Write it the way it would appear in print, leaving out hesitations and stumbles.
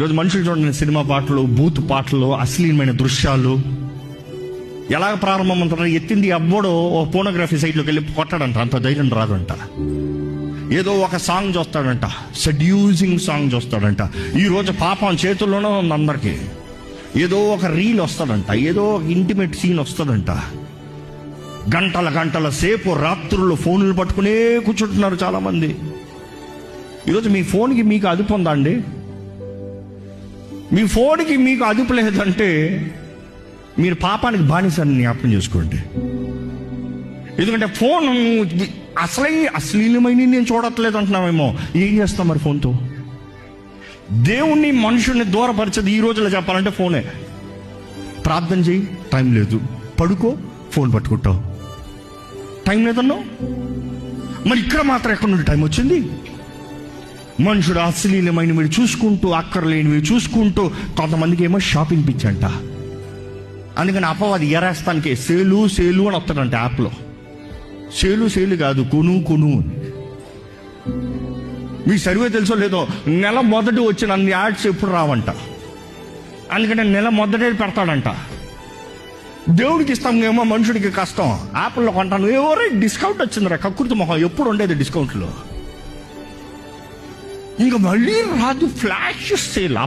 ఈరోజు మనుషులు చూడండి, సినిమా పాటలు, బూత్ పాటలు, అశ్లీలమైన దృశ్యాలు ఎలాగ ప్రారంభమవుతారో ఎత్తింది అబ్బోడో ఓ పోనోగ్రఫీ సైట్లోకి వెళ్ళి కొట్టాడంట. అంత ధైర్యం రాదంట. ఏదో ఒక సాంగ్ చూస్తాడంట, సెడ్యూసింగ్ సాంగ్ చూస్తాడంట. ఈరోజు పాపం చేతుల్లోనే ఉంది అందరికీ. ఏదో ఒక రీల్ వస్తాడంట, ఏదో ఒక ఇంటిమేట్ సీన్ వస్తాడంట. గంటల గంటల సేపు రాత్రులు ఫోన్లు పట్టుకునే కూర్చుంటున్నారు చాలామంది. ఈరోజు మీ ఫోన్కి మీకు అదుపు ఉందా అండి? మీ ఫోన్కి మీకు అదుపు లేదంటే మీరు పాపానికి బానిసని జ్ఞాపకం చేసుకోండి. ఎందుకంటే ఫోన్ అశ్లీలమైన నేను చూడట్లేదు అంటున్నామేమో. ఏం చేస్తాం మరి ఫోన్తో? దేవుణ్ణి మనుషుల్ని దూరపరిచేది ఈ రోజులో చెప్పాలంటే ఫోనే. ప్రార్థన చేయి, టైం లేదు. పడుకో, ఫోన్ పట్టుకుంటావు. టైం లేదన్నావు. మరి ఇక్కడ మాత్రం ఎక్కడి నుండి టైం వచ్చింది? మనుషుడు అశ్లీలమైనవి చూసుకుంటూ, అక్కర్లేనివి చూసుకుంటూ, కొంతమందికి ఏమో షాపింగ్ పిచ్చి అంట. అందుకని అపవాది ఎరేస్తానికి సేలు అని వస్తాడంట యాప్లో. సేలు కాదు, కొను. మీ సర్వే తెలుసో లేదో, నెల మొదటి వచ్చిన అన్ని యాడ్స్ ఎప్పుడు రావంట. అందుకని నెల మొదటి పెడతాడంట. దేవుడికి ఇస్తాం ఏమో, మనుషుడికి కష్టం. యాప్లో కొంటాను, ఎవరో డిస్కౌంట్ వచ్చిందిరా, కక్కుర్తి మొహం. ఎప్పుడు ఉండేది డిస్కౌంట్లో? ఇంకా మళ్ళీ రాదు, ఫ్లాష్ సేల్.